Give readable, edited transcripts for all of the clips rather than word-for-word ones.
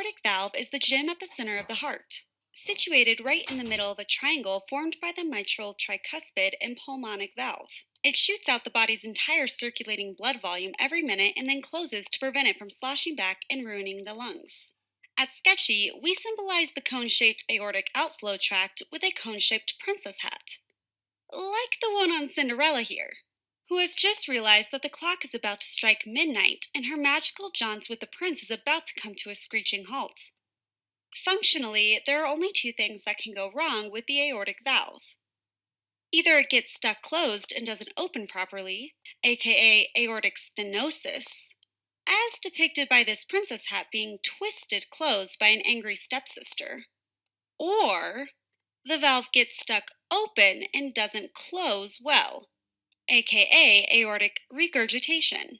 aortic valve is the gem at the center of the heart, situated right in the middle of a triangle formed by the mitral tricuspid and pulmonic valve. It shoots out the body's entire circulating blood volume every minute and then closes to prevent it from sloshing back and ruining the lungs. At Sketchy, we symbolize the cone-shaped aortic outflow tract with a cone-shaped princess hat, like the one on Cinderella here, who has just realized that the clock is about to strike midnight and her magical jaunt with the prince is about to come to a screeching halt. Functionally, there are only two things that can go wrong with the aortic valve. Either it gets stuck closed and doesn't open properly, aka aortic stenosis, as depicted by this princess hat being twisted closed by an angry stepsister, or the valve gets stuck open and doesn't close well, aka aortic regurgitation.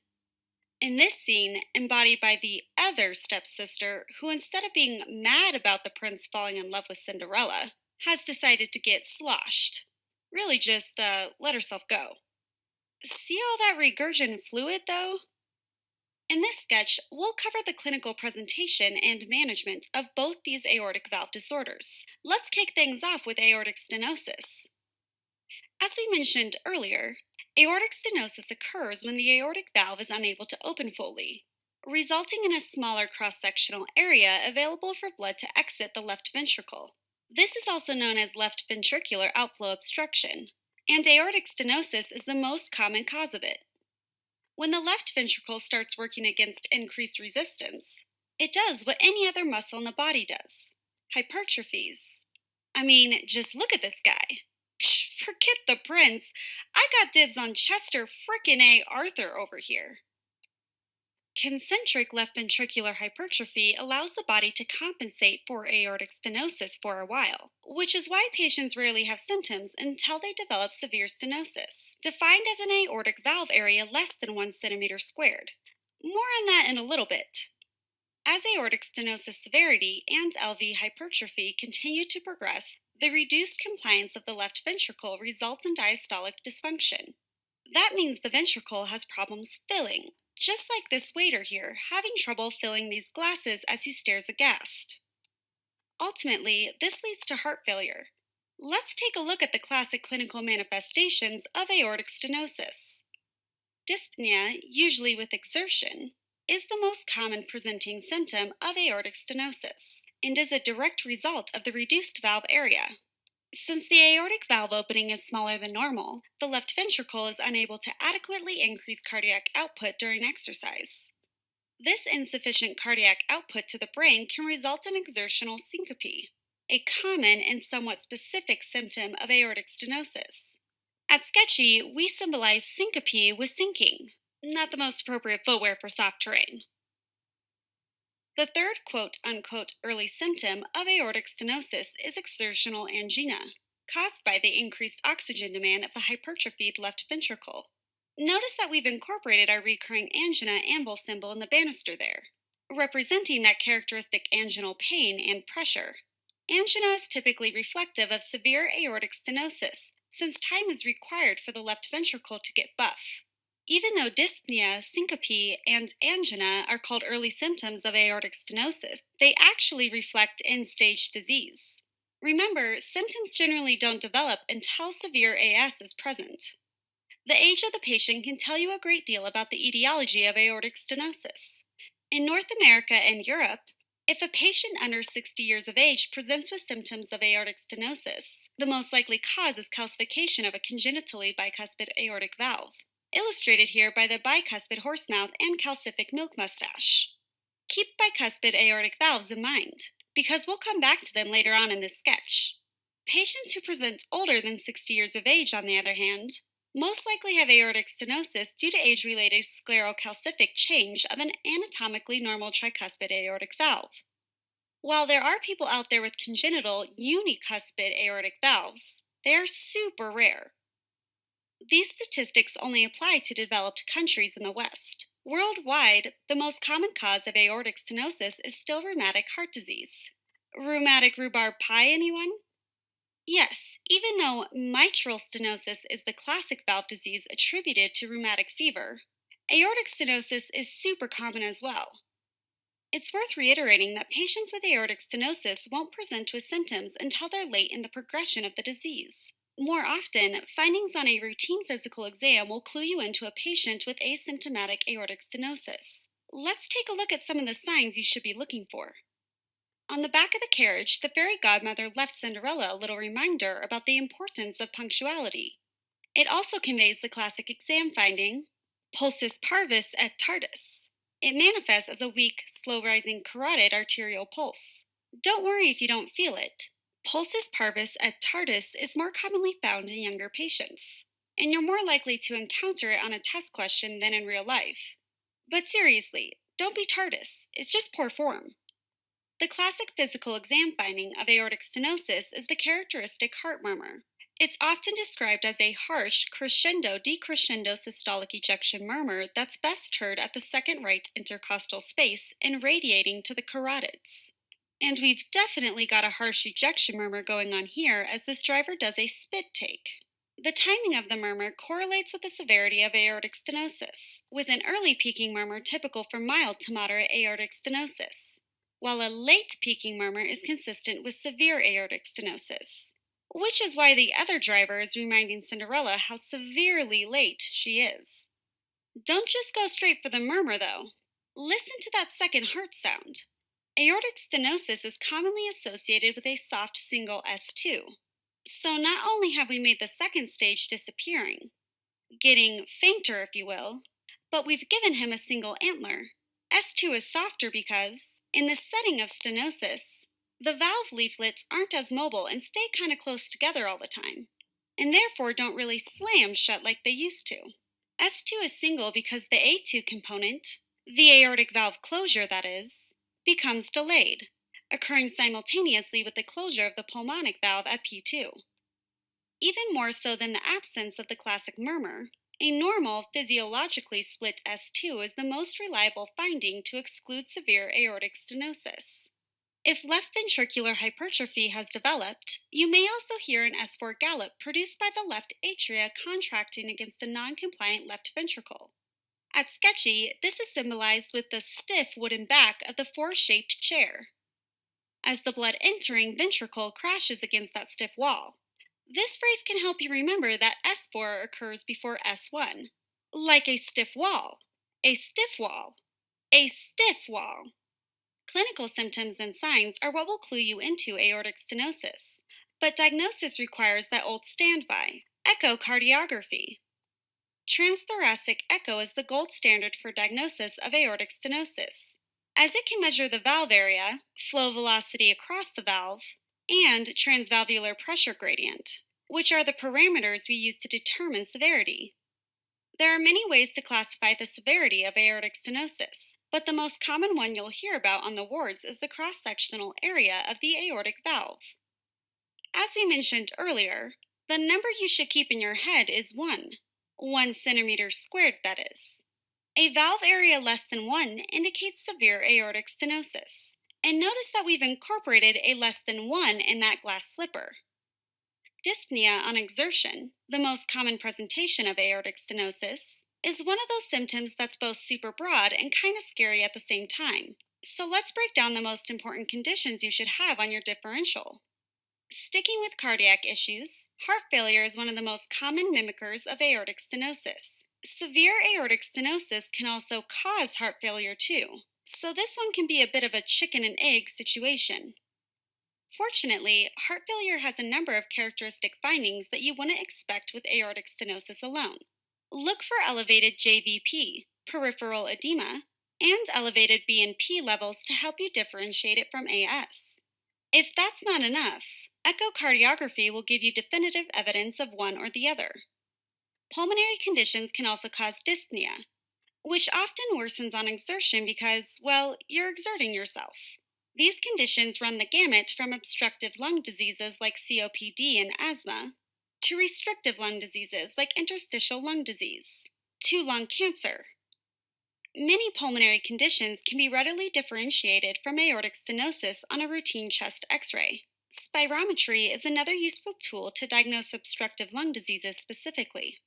In this scene, embodied by the other stepsister, who instead of being mad about the prince falling in love with Cinderella, has decided to get sloshed. Really just let herself go. See all that regurgin fluid though? In this sketch, we'll cover the clinical presentation and management of both these aortic valve disorders. Let's kick things off with aortic stenosis. As we mentioned earlier, aortic stenosis occurs when the aortic valve is unable to open fully, resulting in a smaller cross-sectional area available for blood to exit the left ventricle. This is also known as left ventricular outflow obstruction, and aortic stenosis is the most common cause of it. When the left ventricle starts working against increased resistance, it does what any other muscle in the body does: hypertrophies. I mean, just look at this guy. Psh, forget the prince. I got dibs on Chester frickin' A. Arthur over here. Concentric left ventricular hypertrophy allows the body to compensate for aortic stenosis for a while, which is why patients rarely have symptoms until they develop severe stenosis, defined as an aortic valve area less than 1 centimeter squared. More on that in a little bit. As aortic stenosis severity and LV hypertrophy continue to progress, the reduced compliance of the left ventricle results in diastolic dysfunction. That means the ventricle has problems filling, just like this waiter here, having trouble filling these glasses as he stares aghast. Ultimately, this leads to heart failure. Let's take a look at the classic clinical manifestations of aortic stenosis. Dyspnea, usually with exertion, is the most common presenting symptom of aortic stenosis and is a direct result of the reduced valve area. Since the aortic valve opening is smaller than normal, the left ventricle is unable to adequately increase cardiac output during exercise. This insufficient cardiac output to the brain can result in exertional syncope, a common and somewhat specific symptom of aortic stenosis. At Sketchy, we symbolize syncope with sinking, not the most appropriate footwear for soft terrain. The third quote-unquote early symptom of aortic stenosis is exertional angina, caused by the increased oxygen demand of the hypertrophied left ventricle. Notice that we've incorporated our recurring angina anvil symbol in the banister there, representing that characteristic anginal pain and pressure. Angina is typically reflective of severe aortic stenosis, since time is required for the left ventricle to get buff. Even though dyspnea, syncope, and angina are called early symptoms of aortic stenosis, they actually reflect end-stage disease. Remember, symptoms generally don't develop until severe AS is present. The age of the patient can tell you a great deal about the etiology of aortic stenosis. In North America and Europe, if a patient under 60 years of age presents with symptoms of aortic stenosis, the most likely cause is calcification of a congenitally bicuspid aortic valve, illustrated here by the bicuspid horse mouth and calcific milk mustache. Keep bicuspid aortic valves in mind, because we'll come back to them later on in this sketch. Patients who present older than 60 years of age, on the other hand, most likely have aortic stenosis due to age-related sclerocalcific change of an anatomically normal tricuspid aortic valve. While there are people out there with congenital unicuspid aortic valves, they are super rare. These statistics only apply to developed countries in the West. Worldwide, the most common cause of aortic stenosis is still rheumatic heart disease. Rheumatic rhubarb pie, anyone? Yes, even though mitral stenosis is the classic valve disease attributed to rheumatic fever, aortic stenosis is super common as well. It's worth reiterating that patients with aortic stenosis won't present with symptoms until they're late in the progression of the disease. More often, findings on a routine physical exam will clue you into a patient with asymptomatic aortic stenosis. Let's take a look at some of the signs you should be looking for. On the back of the carriage, the fairy godmother left Cinderella a little reminder about the importance of punctuality. It also conveys the classic exam finding, pulsus parvis et tardis. It manifests as a weak, slow rising carotid arterial pulse. Don't worry if you don't feel it. Pulsus parvis et tardis is more commonly found in younger patients, and you're more likely to encounter it on a test question than in real life. But seriously, don't be tardis, it's just poor form. The classic physical exam finding of aortic stenosis is the characteristic heart murmur. It's often described as a harsh crescendo-decrescendo systolic ejection murmur that's best heard at the second right intercostal space and radiating to the carotids. And we've definitely got a harsh ejection murmur going on here as this driver does a spit take. The timing of the murmur correlates with the severity of aortic stenosis, with an early peaking murmur typical for mild to moderate aortic stenosis, while a late peaking murmur is consistent with severe aortic stenosis. Which is why the other driver is reminding Cinderella how severely late she is. Don't just go straight for the murmur, though. Listen to that second heart sound. Aortic stenosis is commonly associated with a soft single S2. So not only have we made the second stage disappearing, getting fainter if you will, but we've given him a single antler. S2 is softer because, in the setting of stenosis, the valve leaflets aren't as mobile and stay kind of close together all the time, and therefore don't really slam shut like they used to. S2 is single because the A2 component, the aortic valve closure that is, becomes delayed, occurring simultaneously with the closure of the pulmonic valve at P2. Even more so than the absence of the classic murmur, a normal, physiologically split S2 is the most reliable finding to exclude severe aortic stenosis. If left ventricular hypertrophy has developed, you may also hear an S4 gallop produced by the left atria contracting against a non-compliant left ventricle. At Sketchy, this is symbolized with the stiff wooden back of the four-shaped chair, as the blood entering ventricle crashes against that stiff wall. This phrase can help you remember that S4 occurs before S1, like a stiff wall, a stiff wall, a stiff wall. Clinical symptoms and signs are what will clue you into aortic stenosis, but diagnosis requires that old standby, echocardiography. Transthoracic echo is the gold standard for diagnosis of aortic stenosis, as it can measure the valve area, flow velocity across the valve, and transvalvular pressure gradient, which are the parameters we use to determine severity. There are many ways to classify the severity of aortic stenosis, but the most common one you'll hear about on the wards is the cross-sectional area of the aortic valve. As we mentioned earlier, the number you should keep in your head is 1 centimeter squared that is. A valve area less than 1 indicates severe aortic stenosis, and notice that we've incorporated a less than 1 in that glass slipper. Dyspnea on exertion, the most common presentation of aortic stenosis, is one of those symptoms that's both super broad and kind of scary at the same time. So let's break down the most important conditions you should have on your differential. Sticking with cardiac issues, heart failure is one of the most common mimickers of aortic stenosis. Severe aortic stenosis can also cause heart failure too, so this one can be a bit of a chicken and egg situation. Fortunately, heart failure has a number of characteristic findings that you wouldn't expect with aortic stenosis alone. Look for elevated JVP, peripheral edema, and elevated BNP levels to help you differentiate it from AS. If that's not enough, echocardiography will give you definitive evidence of one or the other. Pulmonary conditions can also cause dyspnea, which often worsens on exertion because, well, you're exerting yourself. These conditions run the gamut from obstructive lung diseases like COPD and asthma, to restrictive lung diseases like interstitial lung disease, to lung cancer. Many pulmonary conditions can be readily differentiated from aortic stenosis on a routine chest X-ray. Spirometry is another useful tool to diagnose obstructive lung diseases specifically.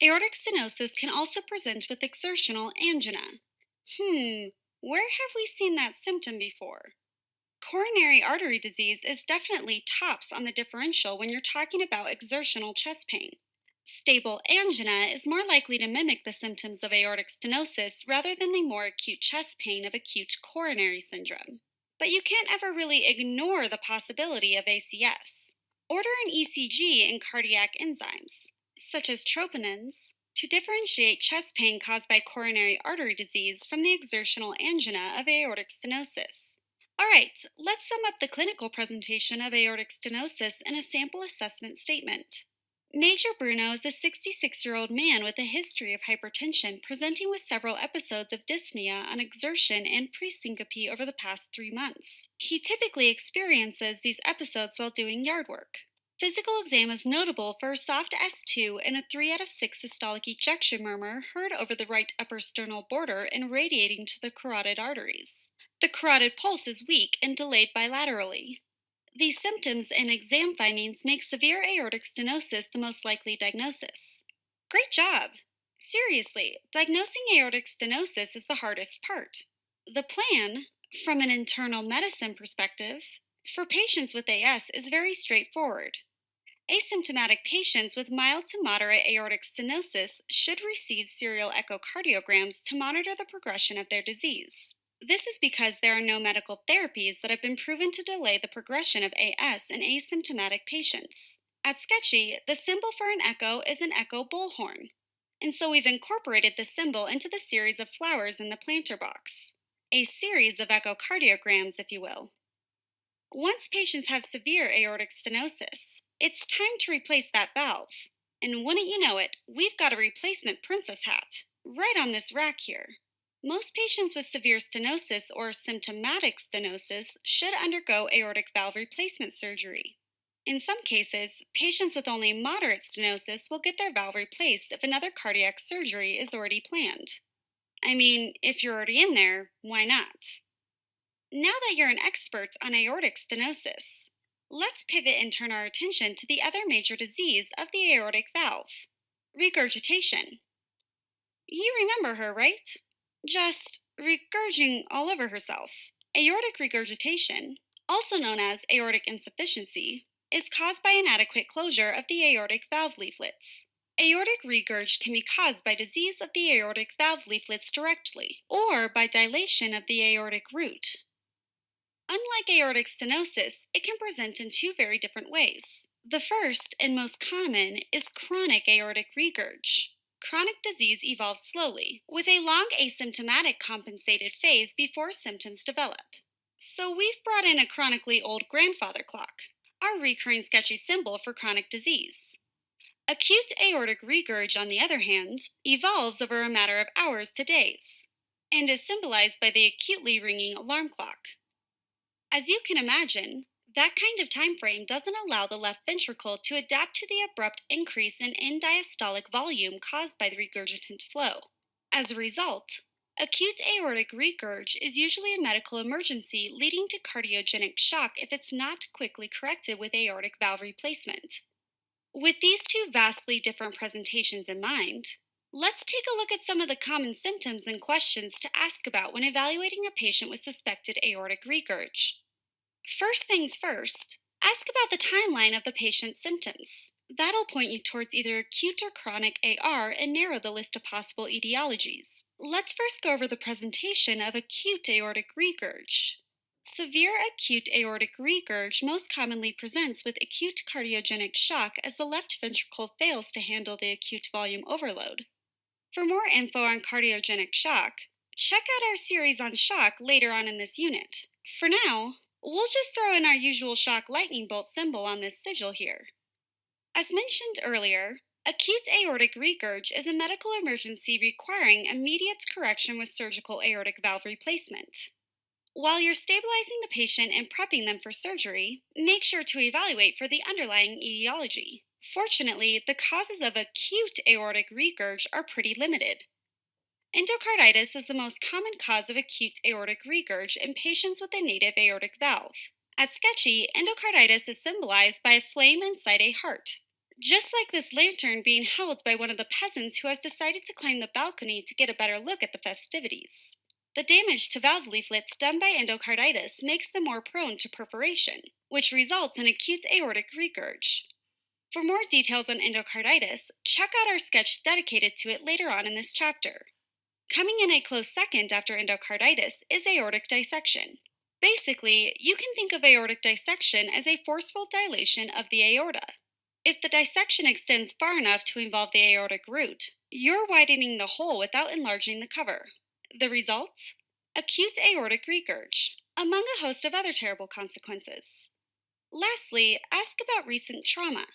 Aortic stenosis can also present with exertional angina. Where have we seen that symptom before? Coronary artery disease is definitely tops on the differential when you're talking about exertional chest pain. Stable angina is more likely to mimic the symptoms of aortic stenosis rather than the more acute chest pain of acute coronary syndrome. But you can't ever really ignore the possibility of ACS. Order an ECG and cardiac enzymes, such as troponins, to differentiate chest pain caused by coronary artery disease from the exertional angina of aortic stenosis. All right, let's sum up the clinical presentation of aortic stenosis in a sample assessment statement. Major Bruno is a 66-year-old man with a history of hypertension presenting with several episodes of dyspnea on exertion and presyncope over the past 3 months. He typically experiences these episodes while doing yard work. Physical exam is notable for a soft S2 and a 3 out of 6 systolic ejection murmur heard over the right upper sternal border and radiating to the carotid arteries. The carotid pulse is weak and delayed bilaterally. These symptoms and exam findings make severe aortic stenosis the most likely diagnosis. Great job! Seriously, diagnosing aortic stenosis is the hardest part. The plan, from an internal medicine perspective, for patients with AS is very straightforward. Asymptomatic patients with mild to moderate aortic stenosis should receive serial echocardiograms to monitor the progression of their disease. This is because there are no medical therapies that have been proven to delay the progression of AS in asymptomatic patients. At Sketchy, the symbol for an echo is an echo bullhorn, and so we've incorporated the symbol into the series of flowers in the planter box. A series of echocardiograms, if you will. Once patients have severe aortic stenosis, it's time to replace that valve. And wouldn't you know it, we've got a replacement princess hat, right on this rack here. Most patients with severe stenosis or symptomatic stenosis should undergo aortic valve replacement surgery. In some cases, patients with only moderate stenosis will get their valve replaced if another cardiac surgery is already planned. I mean, if you're already in there, why not? Now that you're an expert on aortic stenosis, let's pivot and turn our attention to the other major disease of the aortic valve, regurgitation. You remember her, right? Just regurging all over herself. Aortic regurgitation, also known as aortic insufficiency, is caused by inadequate closure of the aortic valve leaflets. Aortic regurg can be caused by disease of the aortic valve leaflets directly, or by dilation of the aortic root. Unlike aortic stenosis, it can present in two very different ways. The first and most common is chronic aortic regurg. Chronic disease evolves slowly, with a long asymptomatic compensated phase before symptoms develop. So we've brought in a chronically old grandfather clock, our recurring sketchy symbol for chronic disease. Acute aortic regurg, on the other hand, evolves over a matter of hours to days, and is symbolized by the acutely ringing alarm clock. As you can imagine, that kind of time frame doesn't allow the left ventricle to adapt to the abrupt increase in end-diastolic volume caused by the regurgitant flow. As a result, acute aortic regurg is usually a medical emergency leading to cardiogenic shock if it's not quickly corrected with aortic valve replacement. With these two vastly different presentations in mind, let's take a look at some of the common symptoms and questions to ask about when evaluating a patient with suspected aortic regurg. First things first, ask about the timeline of the patient's symptoms. That'll point you towards either acute or chronic AR and narrow the list of possible etiologies. Let's first go over the presentation of acute aortic regurg. Severe acute aortic regurg most commonly presents with acute cardiogenic shock as the left ventricle fails to handle the acute volume overload. For more info on cardiogenic shock, check out our series on shock later on in this unit. For now, we'll just throw in our usual shock lightning bolt symbol on this sigil here. As mentioned earlier, acute aortic regurg is a medical emergency requiring immediate correction with surgical aortic valve replacement. While you're stabilizing the patient and prepping them for surgery, make sure to evaluate for the underlying etiology. Fortunately, the causes of acute aortic regurg are pretty limited. Endocarditis is the most common cause of acute aortic regurg in patients with a native aortic valve. At Sketchy, endocarditis is symbolized by a flame inside a heart, just like this lantern being held by one of the peasants who has decided to climb the balcony to get a better look at the festivities. The damage to valve leaflets done by endocarditis makes them more prone to perforation, which results in acute aortic regurg. For more details on endocarditis, check out our sketch dedicated to it later on in this chapter. Coming in a close second after endocarditis is aortic dissection. Basically, you can think of aortic dissection as a forceful dilation of the aorta. If the dissection extends far enough to involve the aortic root, you're widening the hole without enlarging the cover. The result? Acute aortic regurg, among a host of other terrible consequences. Lastly, ask about recent trauma,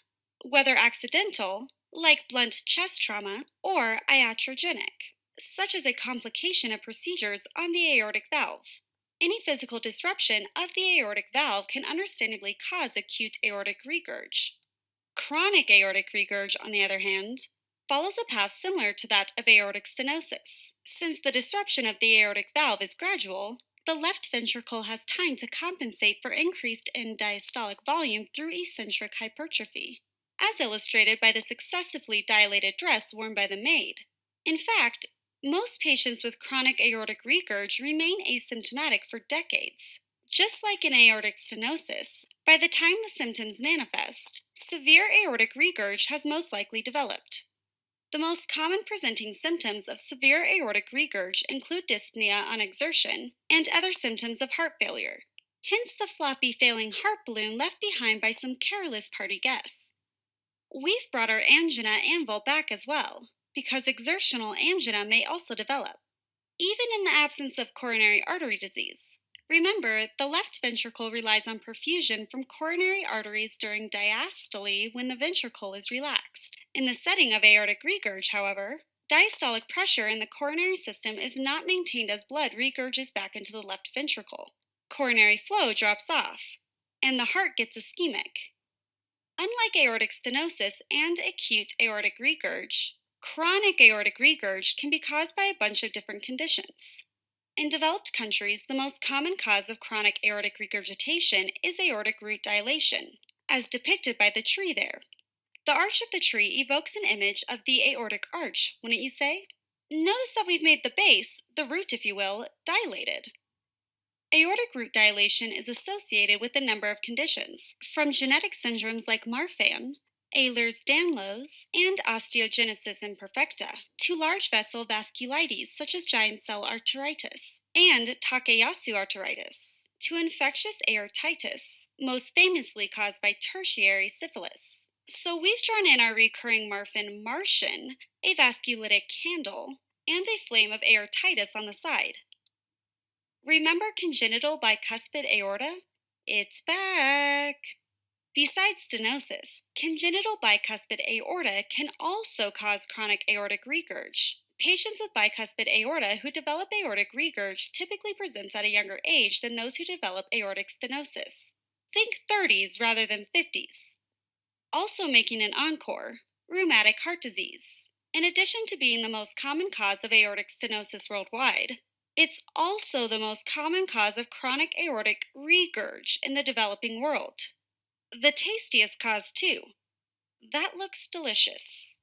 whether accidental, like blunt chest trauma, or iatrogenic, such as a complication of procedures on the aortic valve. Any physical disruption of the aortic valve can understandably cause acute aortic regurg. Chronic aortic regurg, on the other hand, follows a path similar to that of aortic stenosis. Since the disruption of the aortic valve is gradual, the left ventricle has time to compensate for increased end diastolic volume through eccentric hypertrophy, as illustrated by the successively dilated dress worn by the maid. In fact, most patients with chronic aortic regurg remain asymptomatic for decades. Just like in aortic stenosis, by the time the symptoms manifest, severe aortic regurg has most likely developed. The most common presenting symptoms of severe aortic regurg include dyspnea on exertion and other symptoms of heart failure, hence the floppy failing heart balloon left behind by some careless party guests. We've brought our angina anvil back as well, because exertional angina may also develop, even in the absence of coronary artery disease. Remember, the left ventricle relies on perfusion from coronary arteries during diastole when the ventricle is relaxed. In the setting of aortic regurg, however, diastolic pressure in the coronary system is not maintained as blood regurges back into the left ventricle. Coronary flow drops off, and the heart gets ischemic. Unlike aortic stenosis and acute aortic regurg, chronic aortic regurg can be caused by a bunch of different conditions. In developed countries, the most common cause of chronic aortic regurgitation is aortic root dilation, as depicted by the tree there. The arch of the tree evokes an image of the aortic arch, wouldn't you say? Notice that we've made the base, the root if you will, dilated. Aortic root dilation is associated with a number of conditions, from genetic syndromes like Marfan, Ehlers-Danlos, and osteogenesis imperfecta, to large vessel vasculitis such as giant cell arteritis, and Takayasu arteritis, to infectious aortitis, most famously caused by tertiary syphilis. So we've drawn in our recurring Marfan Martian, a vasculitic candle, and a flame of aortitis on the side. Remember congenital bicuspid aorta? It's back! Besides stenosis, congenital bicuspid aorta can also cause chronic aortic regurg. Patients with bicuspid aorta who develop aortic regurg typically present at a younger age than those who develop aortic stenosis. Think 30s rather than 50s. Also making an encore, rheumatic heart disease. In addition to being the most common cause of aortic stenosis worldwide, it's also the most common cause of chronic aortic regurg in the developing world. The tastiest cause, too. That looks delicious.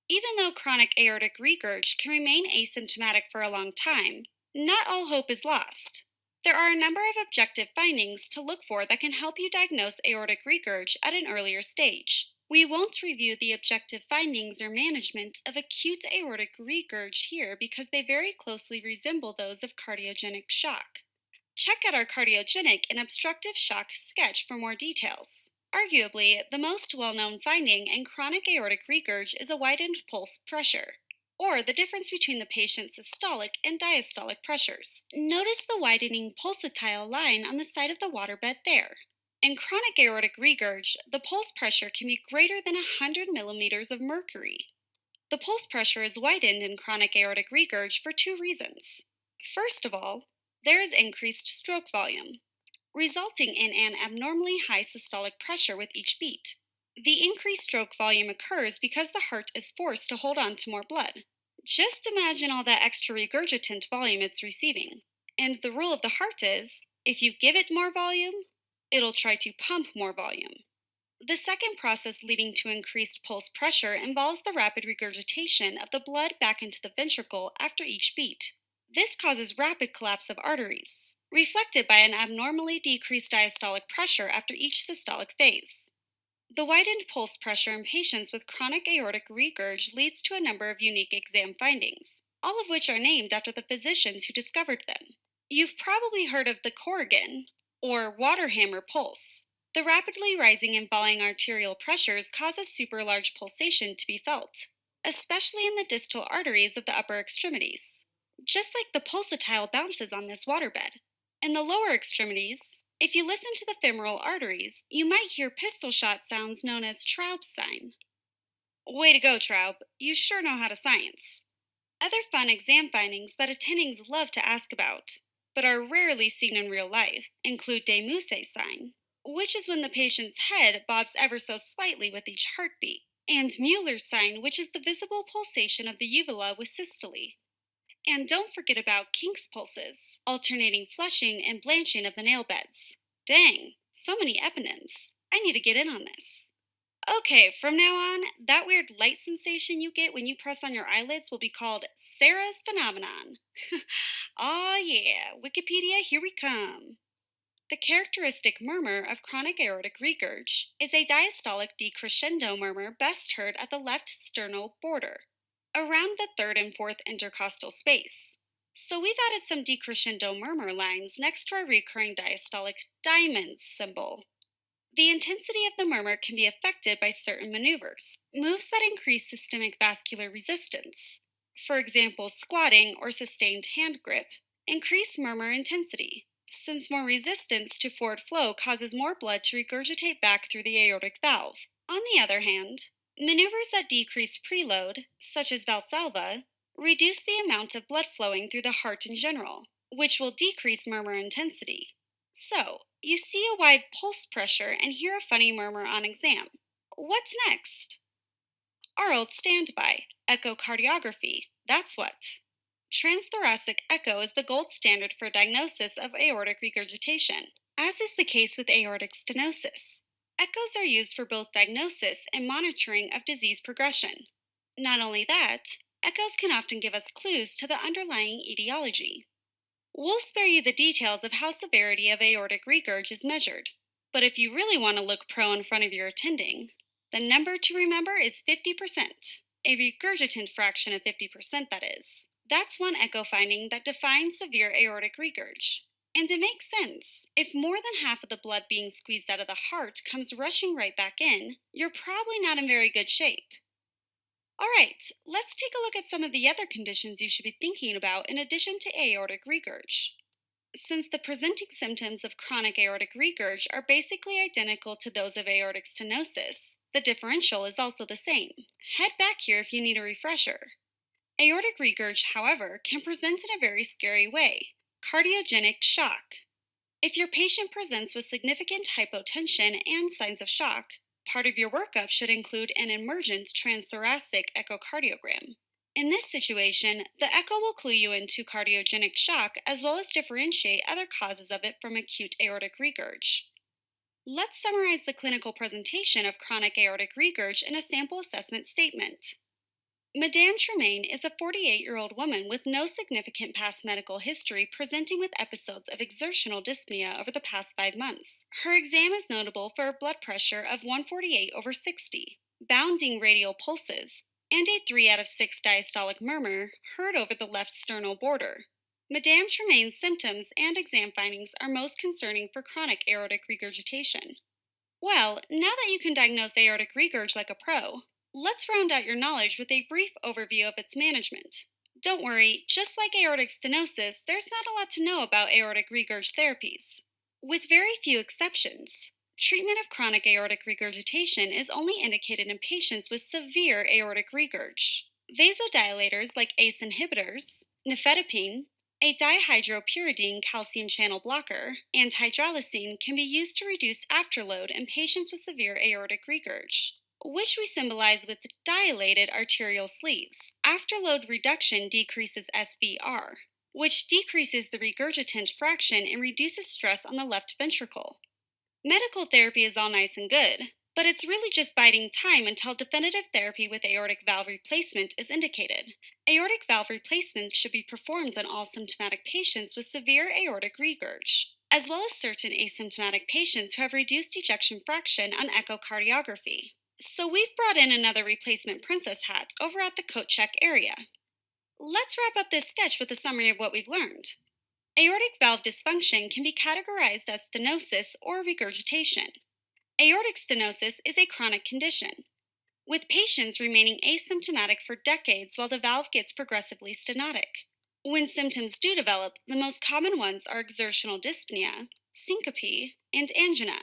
Even though chronic aortic regurg can remain asymptomatic for a long time, not all hope is lost. There are a number of objective findings to look for that can help you diagnose aortic regurg at an earlier stage. We won't review the objective findings or management of acute aortic regurg here because they very closely resemble those of cardiogenic shock. Check out our cardiogenic and obstructive shock sketch for more details. Arguably, the most well-known finding in chronic aortic regurg is a widened pulse pressure, or the difference between the patient's systolic and diastolic pressures. Notice the widening pulsatile line on the side of the waterbed there. In chronic aortic regurg, the pulse pressure can be greater than 100 millimeters of mercury. The pulse pressure is widened in chronic aortic regurg for two reasons. First of all, there is increased stroke volume, resulting in an abnormally high systolic pressure with each beat. The increased stroke volume occurs because the heart is forced to hold on to more blood. Just imagine all that extra regurgitant volume it's receiving. And the rule of the heart is, if you give it more volume, it'll try to pump more volume. The second process leading to increased pulse pressure involves the rapid regurgitation of the blood back into the ventricle after each beat. This causes rapid collapse of arteries, reflected by an abnormally decreased diastolic pressure after each systolic phase. The widened pulse pressure in patients with chronic aortic regurg leads to a number of unique exam findings, all of which are named after the physicians who discovered them. You've probably heard of the Corrigan, or water hammer pulse. The rapidly rising and falling arterial pressures cause a super large pulsation to be felt, especially in the distal arteries of the upper extremities, just like the pulsatile bounces on this waterbed. In the lower extremities, if you listen to the femoral arteries, you might hear pistol shot sounds known as Traub's sign. Way to go, Traub. You sure know how to science. Other fun exam findings that attendings love to ask about, but are rarely seen in real life, include de Musset's sign, which is when the patient's head bobs ever so slightly with each heartbeat, and Mueller's sign, which is the visible pulsation of the uvula with systole. And don't forget about Kink's pulses, alternating flushing and blanching of the nail beds. Dang, so many eponyms. I need to get in on this. Okay, from now on, that weird light sensation you get when you press on your eyelids will be called Sarah's phenomenon. Aw yeah, Wikipedia, here we come. The characteristic murmur of chronic aortic regurg is a diastolic decrescendo murmur best heard at the left sternal border, around the third and fourth intercostal space. So we've added some decrescendo murmur lines next to our recurring diastolic diamond symbol. The intensity of the murmur can be affected by certain maneuvers, moves that increase systemic vascular resistance. For example, squatting or sustained hand grip increase murmur intensity, since more resistance to forward flow causes more blood to regurgitate back through the aortic valve. On the other hand, maneuvers that decrease preload, such as Valsalva, reduce the amount of blood flowing through the heart in general, which will decrease murmur intensity. So, you see a wide pulse pressure and hear a funny murmur on exam. What's next? Our old standby, echocardiography, that's what. Transthoracic echo is the gold standard for diagnosis of aortic regurgitation, as is the case with aortic stenosis. Echoes are used for both diagnosis and monitoring of disease progression. Not only that, echoes can often give us clues to the underlying etiology. We'll spare you the details of how severity of aortic regurg is measured, but if you really want to look pro in front of your attending, the number to remember is 50%, a regurgitant fraction of 50%, that is. That's one echo finding that defines severe aortic regurg. And it makes sense. If more than half of the blood being squeezed out of the heart comes rushing right back in, you're probably not in very good shape. Alright, let's take a look at some of the other conditions you should be thinking about in addition to aortic regurg. Since the presenting symptoms of chronic aortic regurg are basically identical to those of aortic stenosis, the differential is also the same. Head back here if you need a refresher. Aortic regurg, however, can present in a very scary way: cardiogenic shock. If your patient presents with significant hypotension and signs of shock, part of your workup should include an emergent transthoracic echocardiogram. In this situation, the echo will clue you into cardiogenic shock as well as differentiate other causes of it from acute aortic regurg. Let's summarize the clinical presentation of chronic aortic regurg in a sample assessment statement. Madame Tremaine is a 48-year-old woman with no significant past medical history presenting with episodes of exertional dyspnea over the past 5 months. Her exam is notable for a blood pressure of 148/60, bounding radial pulses, and a 3 out of 6 diastolic murmur heard over the left sternal border. Madame Tremaine's symptoms and exam findings are most concerning for chronic aortic regurgitation. Well, now that you can diagnose aortic regurg like a pro, let's round out your knowledge with a brief overview of its management. Don't worry, just like aortic stenosis, there's not a lot to know about aortic regurg therapies. With very few exceptions, treatment of chronic aortic regurgitation is only indicated in patients with severe aortic regurg. Vasodilators like ACE inhibitors, nifedipine, a dihydropyridine calcium channel blocker, and hydralazine can be used to reduce afterload in patients with severe aortic regurg, which we symbolize with dilated arterial sleeves. Afterload reduction decreases SVR, which decreases the regurgitant fraction and reduces stress on the left ventricle. Medical therapy is all nice and good, but it's really just biding time until definitive therapy with aortic valve replacement is indicated. Aortic valve replacements should be performed on all symptomatic patients with severe aortic regurg, as well as certain asymptomatic patients who have reduced ejection fraction on echocardiography. So we've brought in another replacement princess hat over at the coat check area. Let's wrap up this sketch with a summary of what we've learned. Aortic valve dysfunction can be categorized as stenosis or regurgitation. Aortic stenosis is a chronic condition, with patients remaining asymptomatic for decades while the valve gets progressively stenotic. When symptoms do develop, the most common ones are exertional dyspnea, syncope, and angina.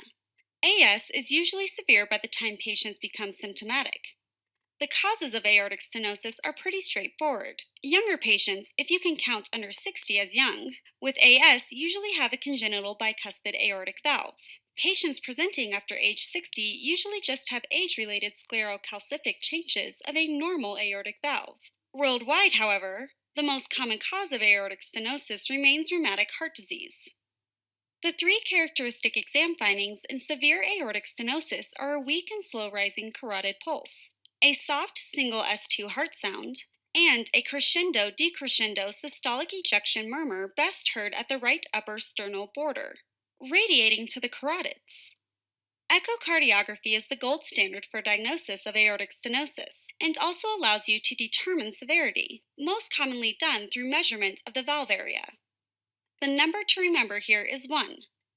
AS is usually severe by the time patients become symptomatic. The causes of aortic stenosis are pretty straightforward. Younger patients, if you can count under 60 as young, with AS usually have a congenital bicuspid aortic valve. Patients presenting after age 60 usually just have age-related sclerocalcific changes of a normal aortic valve. Worldwide, however, the most common cause of aortic stenosis remains rheumatic heart disease. The three characteristic exam findings in severe aortic stenosis are a weak and slow rising carotid pulse, a soft single S2 heart sound, and a crescendo-decrescendo systolic ejection murmur best heard at the right upper sternal border, radiating to the carotids. Echocardiography is the gold standard for diagnosis of aortic stenosis and also allows you to determine severity, most commonly done through measurement of the valve area. The number to remember here is 1.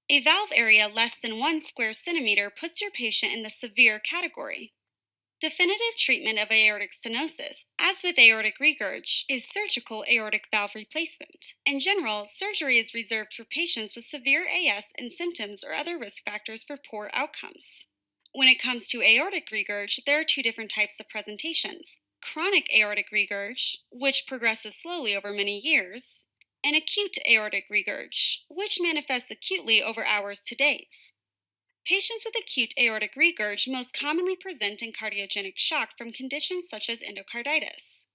A valve area less than 1 square centimeter puts your patient in the severe category. Definitive treatment of aortic stenosis, as with aortic regurg, is surgical aortic valve replacement. In general, surgery is reserved for patients with severe AS and symptoms or other risk factors for poor outcomes. When it comes to aortic regurg, there are two different types of presentations: chronic aortic regurg, which progresses slowly over many years, and acute aortic regurg, which manifests acutely over hours to days. Patients with acute aortic regurg most commonly present in cardiogenic shock from conditions such as endocarditis,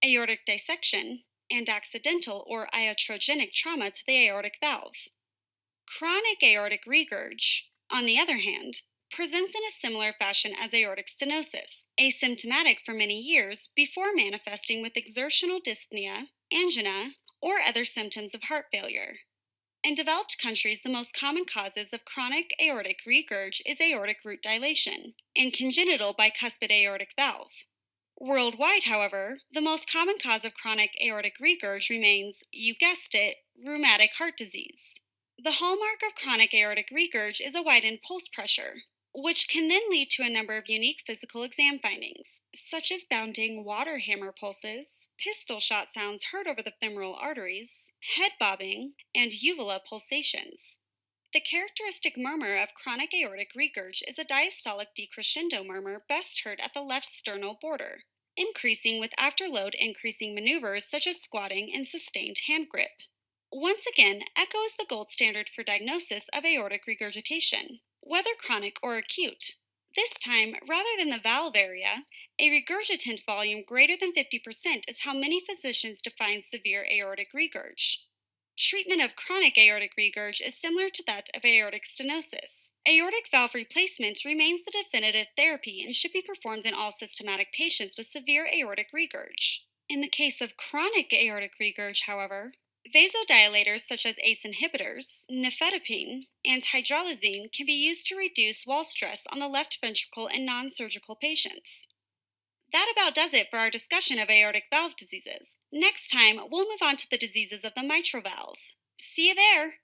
aortic dissection, and accidental or iatrogenic trauma to the aortic valve. Chronic aortic regurg, on the other hand, presents in a similar fashion as aortic stenosis, asymptomatic for many years before manifesting with exertional dyspnea, angina, or other symptoms of heart failure. In developed countries, the most common causes of chronic aortic regurg is aortic root dilation and congenital bicuspid aortic valve. Worldwide, however, the most common cause of chronic aortic regurg remains, you guessed it, rheumatic heart disease. The hallmark of chronic aortic regurg is a widened pulse pressure, which can then lead to a number of unique physical exam findings, such as bounding water hammer pulses, pistol shot sounds heard over the femoral arteries, head bobbing, and uvula pulsations. The characteristic murmur of chronic aortic regurg is a diastolic decrescendo murmur best heard at the left sternal border, increasing with afterload increasing maneuvers such as squatting and sustained hand grip. Once again, echo is the gold standard for diagnosis of aortic regurgitation, whether chronic or acute. This time, rather than the valve area, a regurgitant volume greater than 50% is how many physicians define severe aortic regurg. Treatment of chronic aortic regurg is similar to that of aortic stenosis. Aortic valve replacement remains the definitive therapy and should be performed in all systematic patients with severe aortic regurg. In the case of chronic aortic regurg, however, vasodilators such as ACE inhibitors, nifedipine, and hydralazine can be used to reduce wall stress on the left ventricle in non-surgical patients. That about does it for our discussion of aortic valve diseases. Next time, we'll move on to the diseases of the mitral valve. See you there!